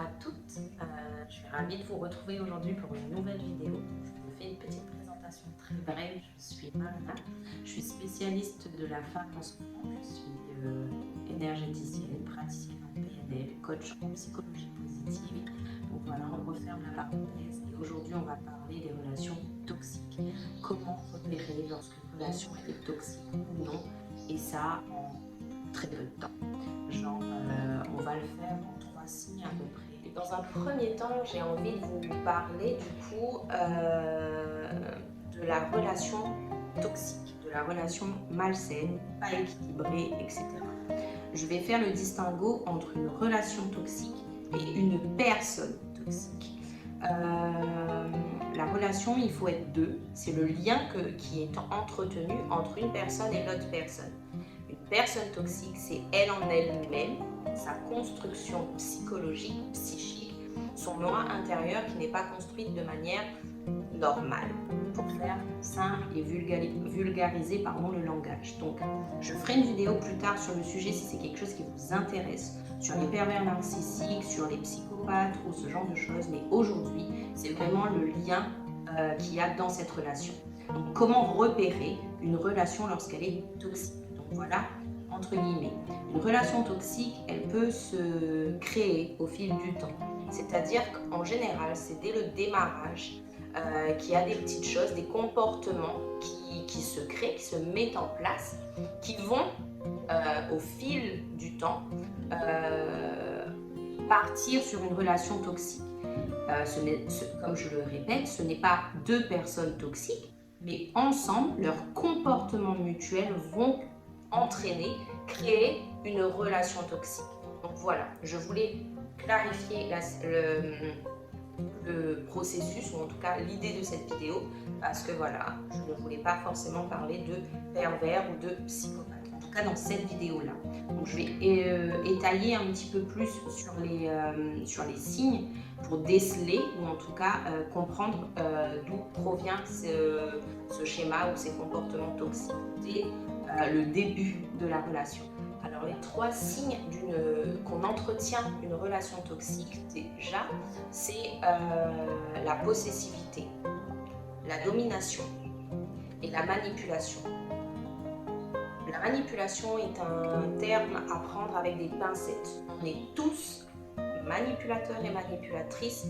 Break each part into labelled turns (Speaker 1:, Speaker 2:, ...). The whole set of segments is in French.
Speaker 1: à toutes, je suis ravie de vous retrouver aujourd'hui pour une nouvelle vidéo. Je vous fais une petite présentation très brève. Je suis Marina, je suis spécialiste de la femme en ce moment. Je suis énergéticienne, praticienne en PNL, coach en psychologie positive. Donc voilà, on referme la parenthèse et aujourd'hui on va parler des relations toxiques. Comment repérer lorsqu'une relation est toxique ou non, et ça en très peu de temps. On va le faire en 3 signes à peu près. Dans un premier temps, j'ai envie de vous parler de la relation toxique, de la relation malsaine, pas équilibrée, etc. Je vais faire le distinguo entre une relation toxique et une personne toxique. La relation, il faut être deux. C'est le lien qui est entretenu entre une personne et l'autre personne. Une personne toxique, c'est elle en elle-même, sa construction psychologique, psychique, son moi intérieur qui n'est pas construite de manière normale. Pour faire simple et vulgariser le langage. Donc, je ferai une vidéo plus tard sur le sujet si c'est quelque chose qui vous intéresse, sur les pervers narcissiques, sur les psychopathes ou ce genre de choses. Mais aujourd'hui, c'est vraiment le lien qu'il y a dans cette relation. Donc, comment repérer une relation lorsqu'elle est toxique? Donc voilà, entre guillemets. Une relation toxique, elle peut se créer au fil du temps. C'est-à-dire qu'en général, c'est dès le démarrage qu'il y a des petites choses, des comportements qui se créent, qui se mettent en place, qui vont au fil du temps partir sur une relation toxique. Comme je le répète, ce n'est pas deux personnes toxiques, mais ensemble, leurs comportements mutuels vont entraîner, créer une relation toxique. Donc voilà, je voulais clarifier le processus, ou en tout cas l'idée de cette vidéo, parce que voilà, je ne voulais pas forcément parler de pervers ou de psychopathe, en tout cas dans cette vidéo-là. Donc je vais étayer un petit peu plus sur les signes pour déceler, ou en tout cas comprendre d'où provient ce schéma ou ces comportements toxiques dès le début de la relation. Alors les 3 signes qu'on entretient une relation toxique déjà, c'est la possessivité, la domination et la manipulation. La manipulation est un terme à prendre avec des pincettes. On est tous manipulateurs et manipulatrices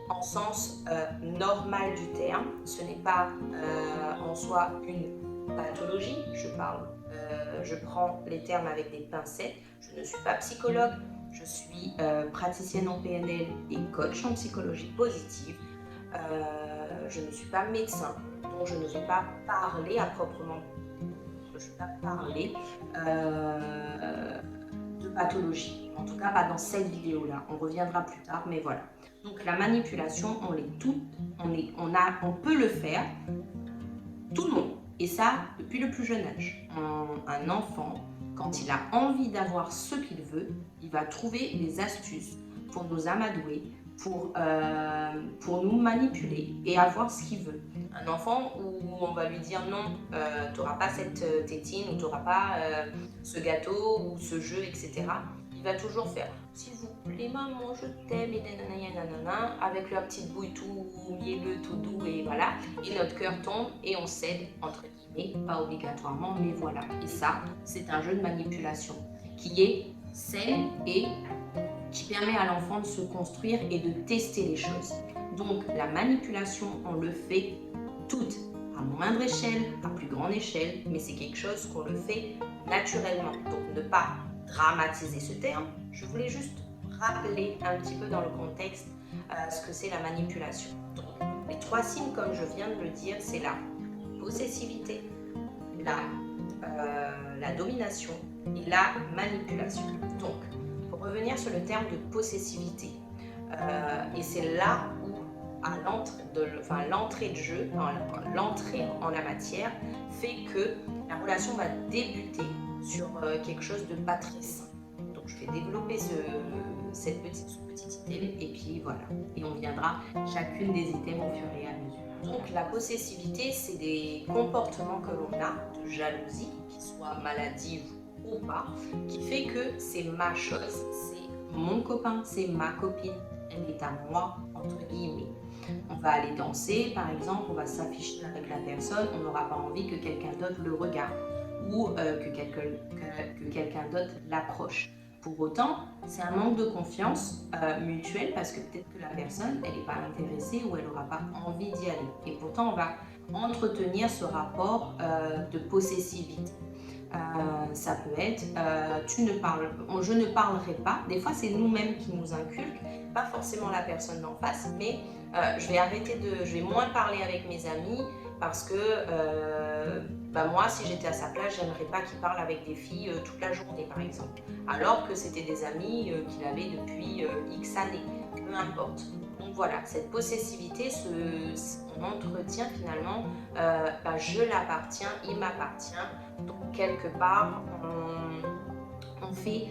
Speaker 1: en sens normal du terme. Ce n'est pas en soi une pathologie, je prends les termes avec des pincettes. Je ne suis pas psychologue, je suis praticienne en PNL et coach en psychologie positive. Je ne suis pas médecin, donc je ne vais pas parler à proprement. Je ne vais pas parler de pathologie. En tout cas, pas dans cette vidéo-là. On reviendra plus tard, mais voilà. Donc la manipulation, on peut le faire, tout le monde. Et ça, depuis le plus jeune âge. Un enfant, quand il a envie d'avoir ce qu'il veut, il va trouver des astuces pour nous amadouer, pour nous manipuler et avoir ce qu'il veut. Un enfant où on va lui dire non, tu n'auras pas cette tétine, ou tu n'auras pas ce gâteau ou ce jeu, etc. Il va toujours faire s'il vous plaît maman je t'aime et nanana, avec leur petite bouille tout mielleux, tout doux, et voilà, et notre cœur tombe et on cède, entre guillemets, pas obligatoirement, mais voilà. Et ça, c'est un jeu de manipulation qui est sain et qui permet à l'enfant de se construire et de tester les choses. Donc la manipulation, on le fait toutes, à moindre échelle, à plus grande échelle, mais c'est quelque chose qu'on le fait naturellement. Donc ne pas dramatiser ce terme, je voulais juste rappeler un petit peu dans le contexte ce que c'est la manipulation. Donc les 3 signes, comme je viens de le dire, c'est la possessivité, la domination et la manipulation. Donc pour revenir sur le terme de possessivité, et c'est là où l'entrée de jeu, l'entrée en la matière fait que la relation va débuter sur quelque chose de pas très sain. Donc je vais développer cette petite idée et puis voilà. Et on viendra chacune des items au fur et à mesure. Donc la possessivité, c'est des comportements que l'on a de jalousie, qui soient maladives ou pas, qui fait que c'est ma chose, c'est mon copain, c'est ma copine, elle est à moi, entre guillemets. On va aller danser, par exemple, on va s'afficher avec la personne, on n'aura pas envie que quelqu'un d'autre le regarde ou que quelqu'un d'autre l'approche. Pour autant, c'est un manque de confiance mutuelle parce que peut-être que la personne, elle n'est pas intéressée ou elle n'aura pas envie d'y aller. Et pourtant, on va entretenir ce rapport de possessivité. Ça peut être je ne parlerai pas. Des fois, c'est nous-mêmes qui nous inculquent, pas forcément la personne d'en face, mais je vais moins parler avec mes amis parce que moi, si j'étais à sa place, j'aimerais pas qu'il parle avec des filles toute la journée, par exemple. Alors que c'était des amis qu'il avait depuis X années, peu importe. Donc voilà, cette possessivité, on entretient finalement, je l'appartiens, il m'appartient. Donc quelque part, on fait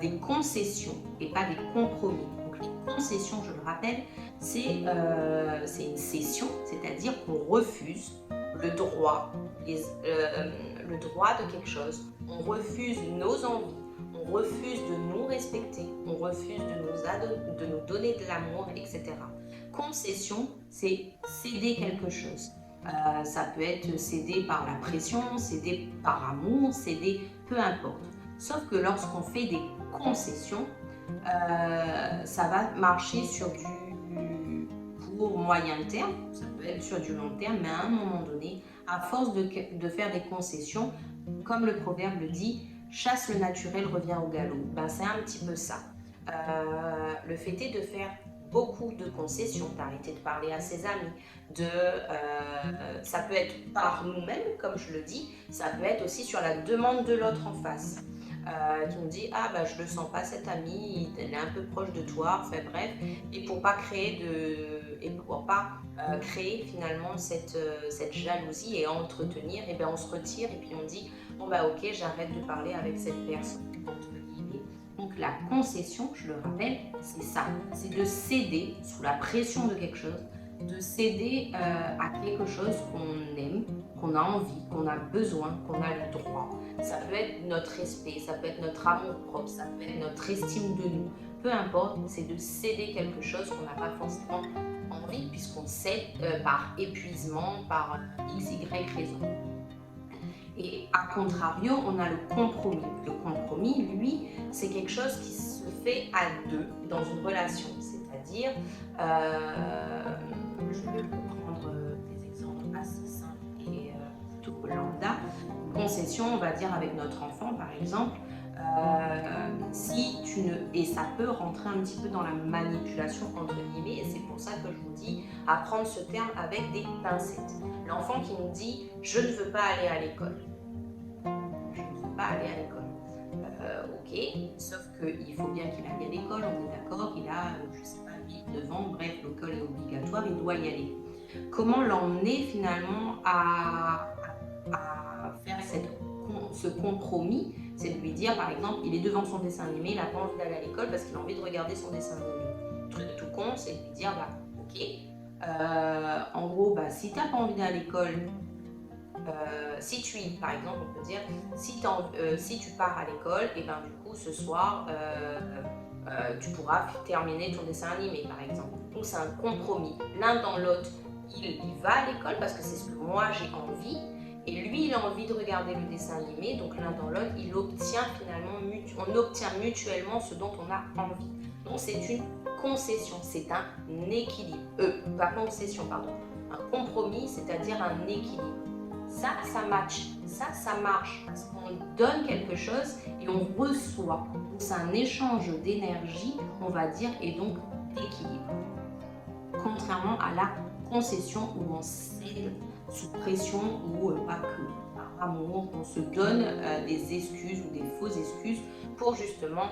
Speaker 1: des concessions et pas des compromis. Donc les concessions, je le rappelle, c'est une cession, c'est-à-dire qu'on refuse le droit de quelque chose. On refuse nos envies, on refuse de nous respecter, on refuse de nous donner de l'amour, etc. Concession, c'est céder quelque chose. Ça peut être cédé par la pression, cédé par amour, cédé peu importe. Sauf que lorsqu'on fait des concessions, ça va marcher sur du court moyen terme, ça peut être sur du long terme, mais à un moment donné, à force de faire des concessions, comme le proverbe le dit, chasse le naturel, revient au galop. C'est un petit peu ça. Le fait est de faire beaucoup de concessions, d'arrêter de parler à ses amis, ça peut être par nous-mêmes, comme je le dis, ça peut être aussi sur la demande de l'autre en face, qui nous dit je le sens pas cet ami, il est un peu proche de toi, enfin bref, et pour pas créer finalement cette jalousie et entretenir, et on se retire et puis on dit ok, j'arrête de parler avec cette personne. Donc la concession, je le rappelle, c'est ça, c'est de céder sous la pression de quelque chose, de céder à quelque chose qu'on aime, qu'on a envie, qu'on a besoin, qu'on a le droit. Ça peut être notre respect, ça peut être notre amour-propre, ça peut être notre estime de nous, peu importe, c'est de céder quelque chose qu'on n'a pas forcément envie puisqu'on cède par épuisement, par x, y raison. Et à contrario, on a le compromis. Le compromis, lui, c'est quelque chose qui se fait à deux dans une relation. C'est-à-dire, je vais prendre des exemples assez simples et plutôt lambda. Concession, on va dire avec notre enfant, par exemple, et ça peut rentrer un petit peu dans la manipulation entre guillemets, et c'est pour ça que je vous dis à prendre ce terme avec des pincettes. L'enfant qui nous dit « je ne veux pas aller à l'école ». Je ne veux pas aller à l'école. Ok, sauf qu'il faut bien qu'il aille à l'école, on est d'accord, il a, je ne sais pas, 8-9 ans, bref, l'école est obligatoire, il doit y aller. Comment l'emmener finalement à faire ce compromis? C'est de lui dire, par exemple, il est devant son dessin animé, il n'a pas envie d'aller à l'école parce qu'il a envie de regarder son dessin animé. Le truc tout con, c'est de lui dire, ok, en gros, si tu n'as pas envie d'aller à l'école, par exemple, on peut dire, si tu pars à l'école, et du coup, ce soir, tu pourras terminer ton dessin animé, par exemple. Donc, c'est un compromis. L'un dans l'autre, il va à l'école parce que c'est ce que moi j'ai envie. Et lui, il a envie de regarder le dessin animé, donc l'un dans l'autre, on obtient mutuellement ce dont on a envie. Donc c'est une concession, c'est un équilibre. Pas concession, pardon. Un compromis, c'est-à-dire un équilibre. Ça match, ça marche, parce qu'on donne quelque chose et on reçoit. C'est un échange d'énergie, on va dire, et donc d'équilibre. Contrairement à la concession où on cède sous pression ou pas que par amour, on se donne des excuses ou des fausses excuses pour justement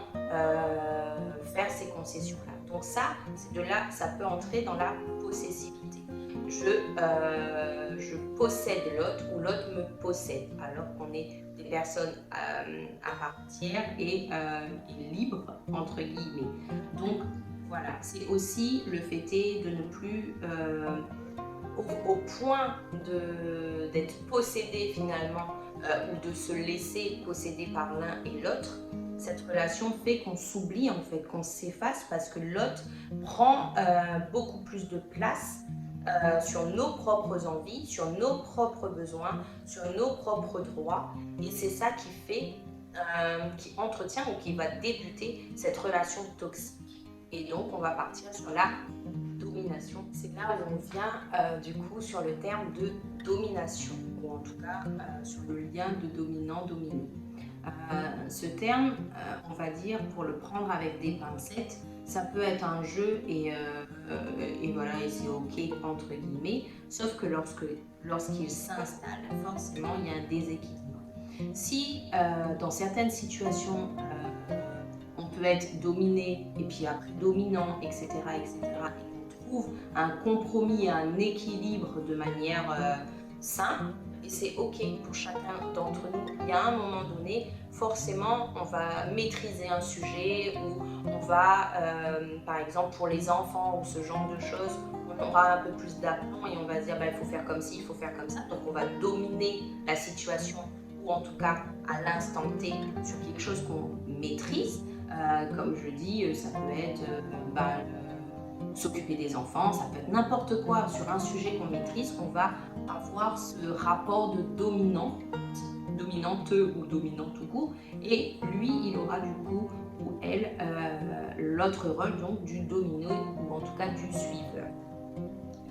Speaker 1: faire ces concessions-là. Donc ça, c'est de là, ça peut entrer dans la possessivité. Je possède l'autre ou l'autre me possède, alors qu'on est des personnes à part entière et libres, entre guillemets. Donc voilà, c'est aussi le fait de ne plus... au point d'être possédé finalement ou de se laisser posséder par l'un et l'autre, cette relation fait qu'on s'oublie en fait, qu'on s'efface parce que l'autre prend beaucoup plus de place sur nos propres envies, sur nos propres besoins, sur nos propres droits. Et c'est ça qui fait, qui entretient ou qui va débuter cette relation toxique. Et donc, on va partir sur la domination. C'est là où on vient du coup sur le terme de domination, ou en tout cas sur le lien de dominant-dominé. Ce terme, on va dire, pour le prendre avec des pincettes, ça peut être un jeu et voilà, et c'est ok entre guillemets, sauf que lorsqu'il s'installe, forcément il y a un déséquilibre. Si dans certaines situations, on peut être dominé et puis après dominant, etc., etc., et qu'on trouve un compromis, un équilibre de manière saine, et c'est ok pour chacun d'entre nous. Il y a un moment donné, forcément, on va maîtriser un sujet ou on va, par exemple, pour les enfants ou ce genre de choses, on aura un peu plus d'aplomb et on va se dire, il faut faire comme ci, il faut faire comme ça. Donc, on va dominer la situation ou en tout cas à l'instant T sur quelque chose qu'on maîtrise. Comme je dis, ça peut être s'occuper des enfants, ça peut être n'importe quoi sur un sujet qu'on maîtrise, qu'on va avoir ce rapport de dominante ou dominant tout court, et lui il aura du coup ou elle l'autre rôle donc du dominé ou en tout cas du suiveur.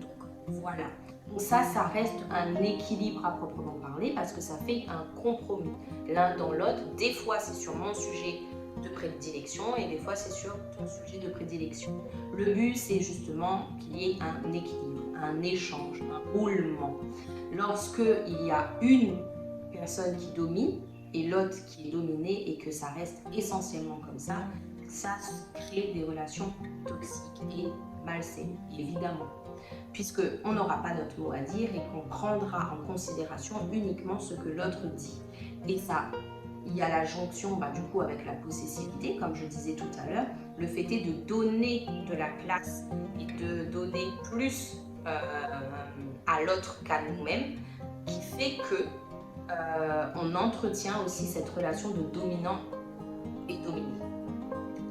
Speaker 1: Donc voilà. Donc ça reste un équilibre à proprement parler parce que ça fait un compromis l'un dans l'autre. Des fois c'est sur mon sujet de prédilection et des fois c'est sur ton sujet de prédilection. Le but c'est justement qu'il y ait un équilibre, un échange, un roulement. Lorsque il y a une personne qui domine et l'autre qui est dominée et que ça reste essentiellement comme ça crée des relations toxiques et malsaines, évidemment, puisqu'on n'aura pas notre mot à dire et qu'on prendra en considération uniquement ce que l'autre dit. Et ça, il y a la jonction du coup avec la possessivité, comme je disais tout à l'heure. Le fait est de donner de la place et de donner plus à l'autre qu'à nous-mêmes, qui fait que on entretient aussi cette relation de dominant et dominé.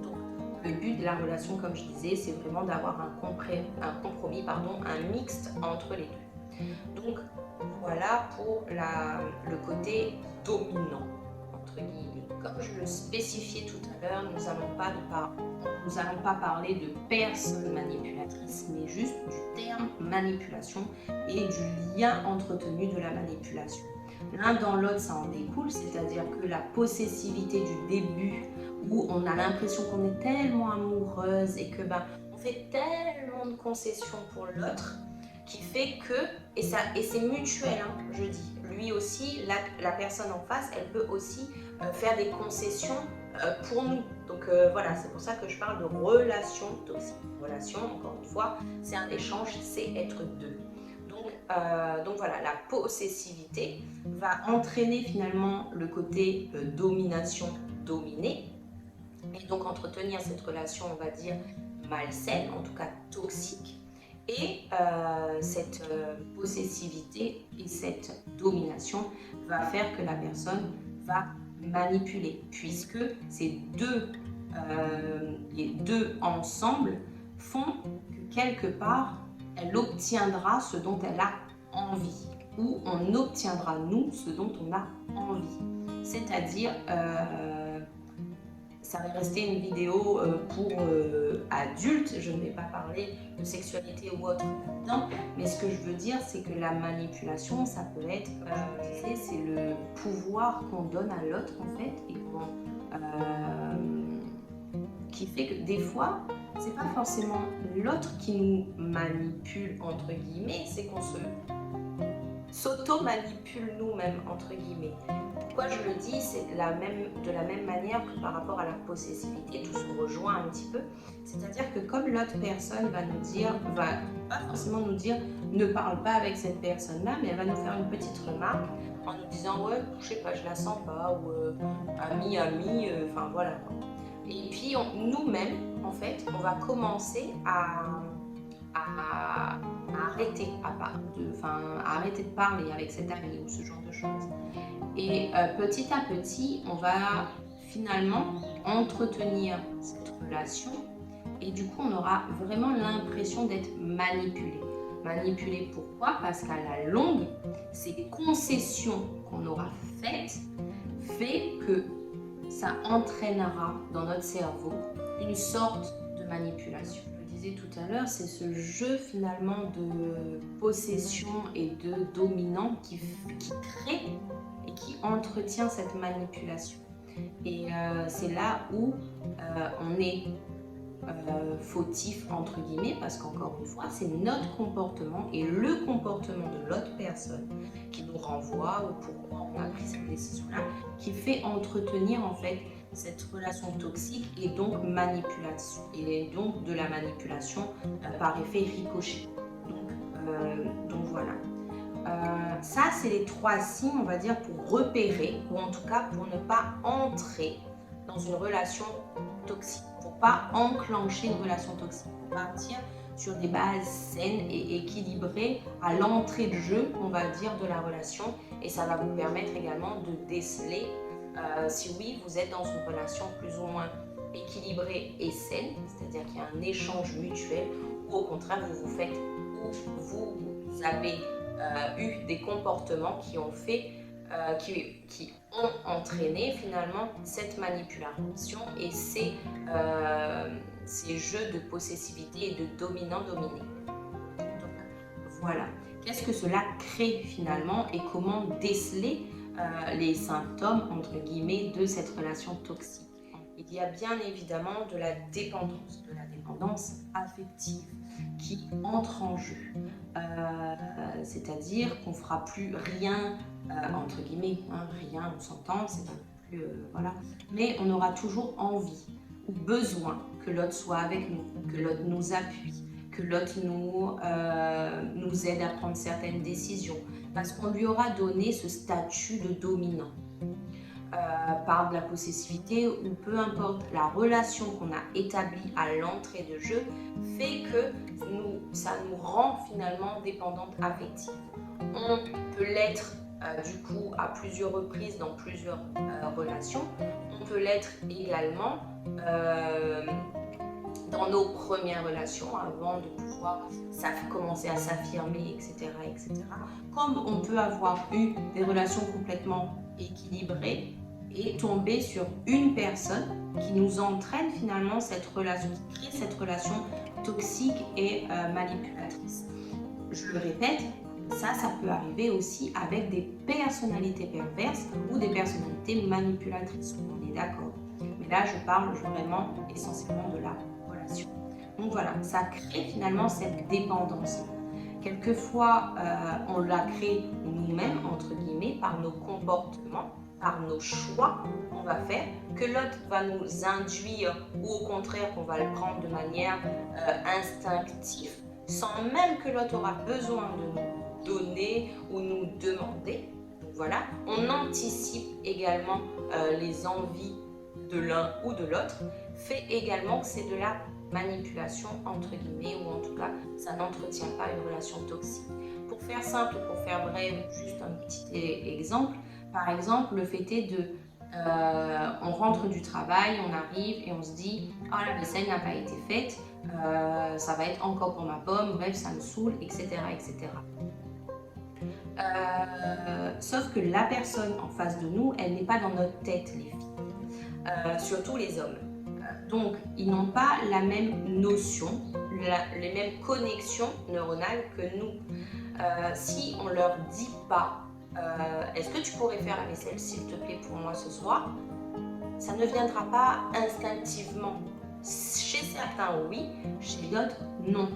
Speaker 1: Donc, le but de la relation, comme je disais, c'est vraiment d'avoir un compromis, un mixte entre les deux. Donc, voilà pour le côté dominant, entre guillemets. Comme je le spécifiais tout à l'heure, nous n'allons pas parler de personne manipulatrice, mais juste du terme manipulation et du lien entretenu de la manipulation. L'un dans l'autre, ça en découle, c'est-à-dire que la possessivité du début, où on a l'impression qu'on est tellement amoureuse et que on fait tellement de concessions pour l'autre, qui fait que, et c'est mutuel, je dis, lui aussi, la personne en face, elle peut aussi faire des concessions pour nous. Donc voilà, c'est pour ça que je parle de relation toxique. Relation, encore une fois, c'est un échange, c'est être deux. Donc voilà, la possessivité va entraîner finalement le côté domination-dominé, et donc entretenir cette relation, on va dire, malsaine, en tout cas toxique. Et cette possessivité et cette domination va faire que la personne va manipuler, puisque les deux ensemble font que quelque part, elle obtiendra ce dont elle a envie, ou on obtiendra nous ce dont on a envie. C'est-à-dire, ça va rester une vidéo pour adultes, je ne vais pas parler de sexualité ou autre là-dedans, mais ce que je veux dire, c'est que la manipulation, ça peut être, c'est le pouvoir qu'on donne à l'autre en fait, et qui fait que des fois, c'est pas forcément l'autre qui nous manipule entre guillemets, c'est qu'on s'auto-manipule nous-mêmes entre guillemets. Pourquoi je le dis, c'est de la même manière que par rapport à la possessivité, tout se rejoint un petit peu. C'est-à-dire que comme l'autre personne va pas forcément nous dire ne parle pas avec cette personne-là, mais elle va nous faire une petite remarque en nous disant ouais, je sais pas, je la sens pas, ou ami, enfin voilà quoi. Et puis nous-mêmes, en fait, on va commencer à arrêter de parler avec cet ami ou ce genre de choses. Et petit à petit, on va finalement entretenir cette relation et du coup on aura vraiment l'impression d'être manipulé. Manipulé pourquoi? Parce qu'à la longue, ces concessions qu'on aura faites fait que ça entraînera dans notre cerveau une sorte de manipulation. Je le disais tout à l'heure, c'est ce jeu finalement de possession et de dominant qui crée et qui entretient cette manipulation. Et c'est là où on est fautif entre guillemets, parce qu'encore une fois c'est notre comportement et le comportement de l'autre personne qui nous renvoie ou pourquoi on a pris cette décision là qui fait entretenir en fait cette relation toxique et donc manipulation, et donc de la manipulation par effet ricochet. Donc voilà. Ça, c'est les 3 signes, on va dire, pour repérer, ou en tout cas pour ne pas entrer dans une relation toxique, pour pas enclencher une relation toxique, pour partir sur des bases saines et équilibrées à l'entrée de jeu, on va dire, de la relation. Et ça va vous permettre également de déceler si oui, vous êtes dans une relation plus ou moins équilibrée et saine, c'est-à-dire qu'il y a un échange mutuel, ou au contraire, vous vous faites, ou vous avez eu des comportements qui ont fait, qui ont entraîné finalement cette manipulation et ces jeux de possessivité et de dominant-dominé. Donc voilà, qu'est-ce que cela crée finalement et comment déceler les symptômes entre guillemets de cette relation toxique? Il y a bien évidemment de la dépendance affective qui entre en jeu. C'est-à-dire qu'on ne fera plus rien, entre guillemets, hein, rien, on s'entend, c'est pas plus, voilà. Mais on aura toujours envie ou besoin que l'autre soit avec nous, que l'autre nous appuie, que l'autre nous aide à prendre certaines décisions, parce qu'on lui aura donné ce statut de dominant. Par de la possessivité ou peu importe, la relation qu'on a établie à l'entrée de jeu fait que ça nous rend finalement dépendante affective. On peut l'être du coup à plusieurs reprises dans plusieurs relations. On peut l'être également dans nos premières relations avant de pouvoir commencer à s'affirmer, etc., etc. Comme on peut avoir eu des relations complètement équilibrées et tomber sur une personne qui nous entraîne finalement cette relation, qui crée cette relation toxique et manipulatrice. Je le répète, ça peut arriver aussi avec des personnalités perverses ou des personnalités manipulatrices, on est d'accord. Mais là, je parle vraiment essentiellement de la relation. Donc voilà, ça crée finalement cette dépendance. Quelquefois, on la crée nous-mêmes, entre guillemets, par nos comportements, par nos choix qu'on va faire, que l'autre va nous induire ou au contraire qu'on va le prendre de manière instinctive, sans même que l'autre aura besoin de nous donner ou nous demander. Donc voilà, on anticipe également les envies de l'un ou de l'autre, fait également que c'est de la manipulation entre guillemets, ou en tout cas ça n'entretient pas une relation toxique. Pour faire simple, pour faire bref, juste un petit exemple. Par exemple, le fait est de on rentre du travail, on arrive et on se dit « Ah, la vaisselle n'a pas été faite, ça va être encore pour ma pomme, bref, ça me saoule, etc. etc. » Sauf que la personne en face de nous, elle n'est pas dans notre tête, les filles. Surtout les hommes. Donc, ils n'ont pas la même notion, les mêmes connexions neuronales que nous. Si on leur dit pas est-ce que tu pourrais faire la vaisselle s'il te plaît pour moi ce soir, ça ne viendra pas instinctivement. Chez certains oui, chez d'autres non.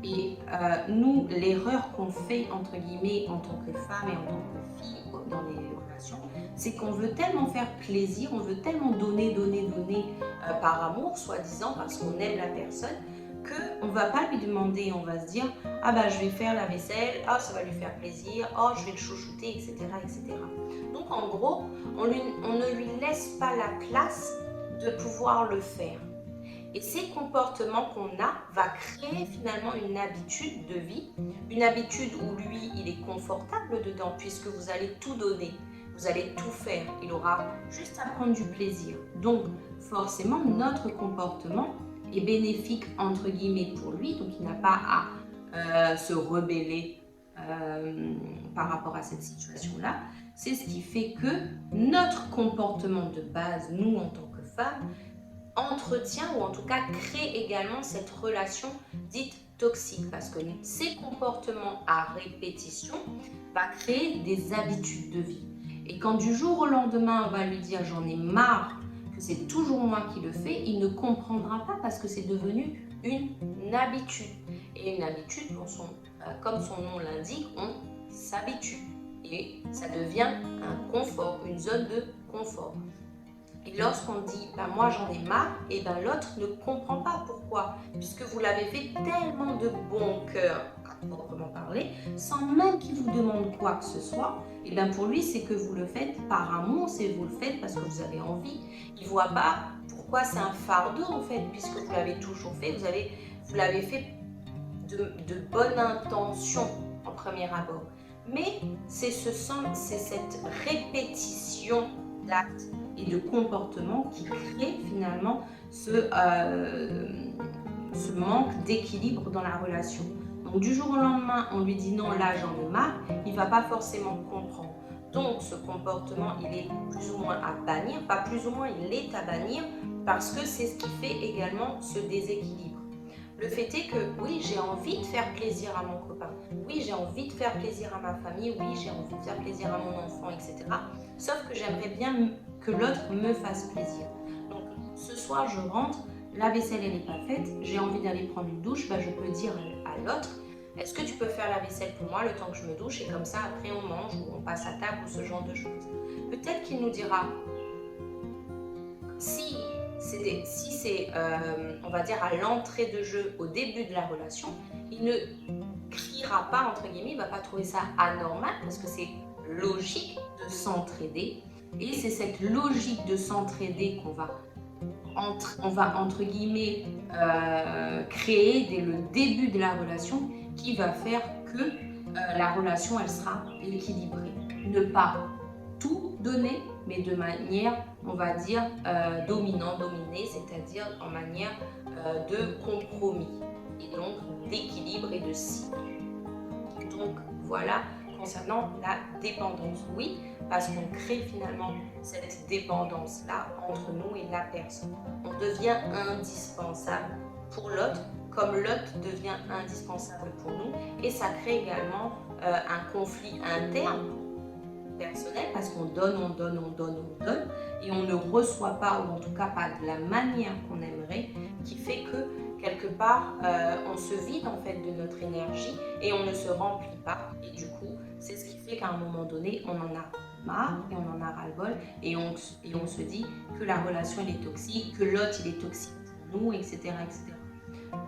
Speaker 1: Et nous, l'erreur qu'on fait entre guillemets en tant que femme et en tant que fille dans les relations, c'est qu'on veut tellement faire plaisir, on veut tellement donner par amour, soi-disant parce qu'on aime la personne, qu'on ne va pas lui demander, on va se dire « Ah bah je vais faire la vaisselle, ah ça va lui faire plaisir, oh je vais le chouchouter, etc. etc. » Donc en gros, on ne lui laisse pas la place de pouvoir le faire. Et ces comportements qu'on a va créer finalement une habitude de vie, une habitude où lui, il est confortable dedans puisque vous allez tout donner. vous allez tout faire. Il aura juste à prendre du plaisir. Donc, forcément, notre comportement est bénéfique, entre guillemets, pour lui. Donc, il n'a pas à se rebeller par rapport à cette situation-là. C'est ce qui fait que notre comportement de base, nous, en tant que femmes, entretient ou en tout cas crée également cette relation dite toxique, parce que ces comportements à répétition va créer des habitudes de vie. Et quand du jour au lendemain on va lui dire j'en ai marre, que c'est toujours moi qui le fais, il ne comprendra pas parce que c'est devenu une habitude. Et une habitude, comme son nom l'indique, on s'habitue. Et ça devient un confort, une zone de confort. Et lorsqu'on dit moi j'en ai marre, et l'autre ne comprend pas pourquoi, puisque vous l'avez fait tellement de bon cœur, à proprement parler, sans même qu'il vous demande quoi que ce soit. Et pour lui c'est que vous le faites par amour, c'est vous le faites parce que vous avez envie. Il ne voit pas pourquoi c'est un fardeau en fait, puisque vous l'avez toujours fait, vous l'avez fait de bonne intention en premier abord. Mais c'est cette répétition d'actes et de comportement qui crée finalement ce manque d'équilibre dans la relation. Donc du jour au lendemain, on lui dit non, là j'en ai marre, il ne va pas forcément comprendre. Donc ce comportement, il est plus ou moins à bannir, pas plus ou moins, il est à bannir parce que c'est ce qui fait également ce déséquilibre. Le fait est que oui, j'ai envie de faire plaisir à mon copain, oui, j'ai envie de faire plaisir à ma famille, oui, j'ai envie de faire plaisir à mon enfant, etc. Sauf que j'aimerais bien que l'autre me fasse plaisir. Donc ce soir, je rentre, la vaisselle elle n'est pas faite, j'ai envie d'aller prendre une douche, je peux dire à l'autre, est-ce que tu peux faire la vaisselle pour moi le temps que je me douche et comme ça après on mange ou on passe à table ou ce genre de choses. Peut-être qu'il nous dira, si c'est, on va dire, à l'entrée de jeu, au début de la relation, il ne criera pas, entre guillemets, il ne va pas trouver ça anormal parce que c'est logique de s'entraider. Et c'est cette logique de s'entraider qu'on va, entre guillemets, créer dès le début de la relation qui va faire que la relation, elle sera équilibrée. Ne pas tout donner, mais de manière, on va dire, dominée, c'est-à-dire en manière de compromis, et donc d'équilibre et de cycle. Donc voilà, concernant la dépendance, oui, parce qu'on crée finalement cette dépendance-là entre nous et la personne. On devient indispensable pour l'autre, comme l'autre devient indispensable pour nous, et ça crée également un conflit interne personnel parce qu'on donne, et on ne reçoit pas, ou en tout cas pas de la manière qu'on aimerait, qui fait que quelque part on se vide en fait de notre énergie et on ne se remplit pas, et du coup c'est ce qui fait qu'à un moment donné on en a marre et on en a ras-le-bol et on se dit que la relation elle est toxique, que l'autre il est toxique pour nous, etc.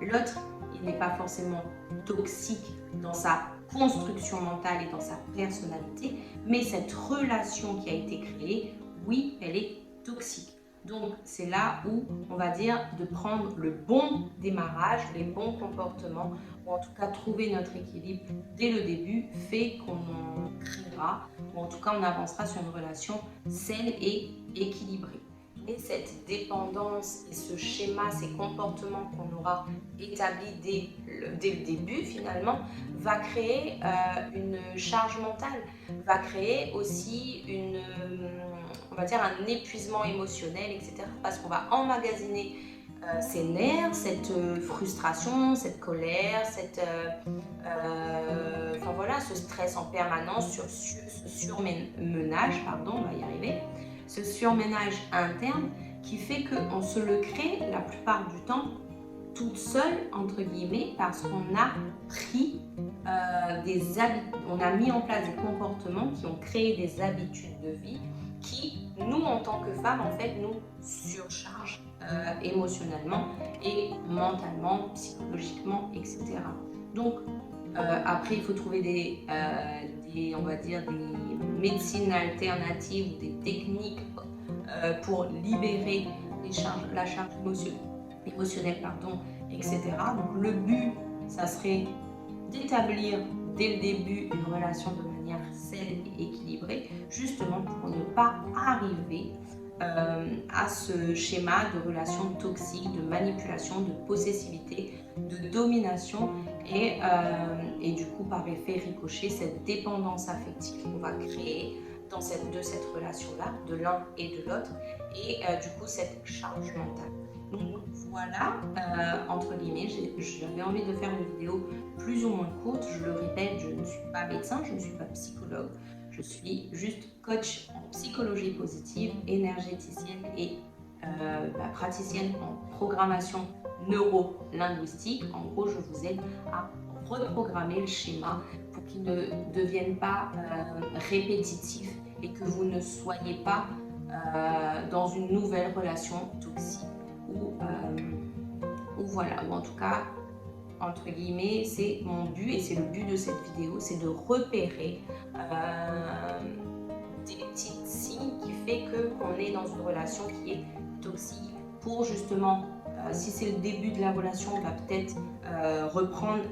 Speaker 1: L'autre il n'est pas forcément toxique dans sa construction mentale et dans sa personnalité, mais cette relation qui a été créée, oui, elle est toxique. Donc c'est là où on va dire de prendre le bon démarrage, les bons comportements, ou en tout cas trouver notre équilibre dès le début, fait qu'on créera, ou en tout cas on avancera sur une relation saine et équilibrée. Et cette dépendance et ce schéma, ces comportements qu'on aura établis dès le début finalement, va créer une charge mentale, va créer aussi on va dire un épuisement émotionnel, etc. Parce qu'on va emmagasiner ces nerfs, cette frustration, cette colère, enfin voilà, ce stress en permanence, ce surmenage, on va y arriver, ce surménage interne qui fait qu'on se le crée la plupart du temps toute seule, entre guillemets, parce qu'on a pris on a mis en place des comportements qui ont créé des habitudes de vie qui, nous, en tant que femmes, en fait, nous surchargent émotionnellement et mentalement, psychologiquement, etc. Donc, après, il faut trouver on va dire, des médecines alternatives ou des techniques pour libérer la charge émotionnelle, etc. Donc, le but, ça serait d'établir dès le début une relation de manière saine et équilibrée, justement pour ne pas arriver à ce schéma de relations toxiques, de manipulation, de possessivité, de domination et du coup par effet ricochet, cette dépendance affective qu'on va créer de cette relation-là, de l'un et de l'autre, et du coup cette charge mentale. Donc voilà, entre guillemets, j'avais envie de faire une vidéo plus ou moins courte. Je le répète, je ne suis pas médecin, je ne suis pas psychologue, je suis juste coach en psychologie positive, énergéticienne et praticienne en programmation neuro-linguistique. En gros, je vous aide à reprogrammer le schéma pour qu'il ne devienne pas répétitif et que vous ne soyez pas dans une nouvelle relation toxique ou voilà, ou en tout cas entre guillemets, c'est mon but et c'est le but de cette vidéo, c'est de repérer des petits signes qui fait qu'on est dans une relation qui est toxique pour justement, si c'est le début de la relation, on va peut-être reprendre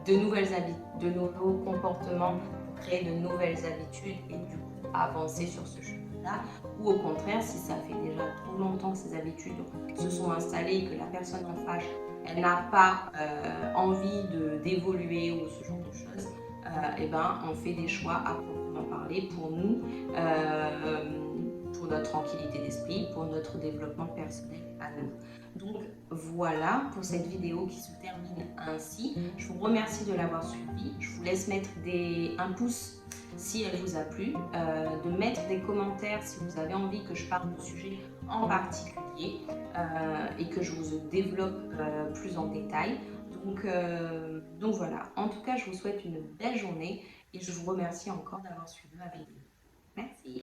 Speaker 1: de nouveaux comportements, créer de nouvelles habitudes et du coup avancer sur ce chemin-là. Ou au contraire, si ça fait déjà trop longtemps que ces habitudes se sont installées et que la personne en face elle n'a pas envie d'évoluer ou ce genre de choses, et ben, on fait des choix à proprement parler pour nous, pour notre tranquillité d'esprit, pour notre développement personnel à nous. Donc voilà pour cette vidéo qui se termine ainsi. Je vous remercie de l'avoir suivi. Je vous laisse mettre un pouce si elle vous a plu, de mettre des commentaires si vous avez envie que je parle de sujet en particulier et que je vous développe plus en détail. Donc voilà, en tout cas je vous souhaite une belle journée et je vous remercie encore d'avoir suivi ma vidéo. Merci.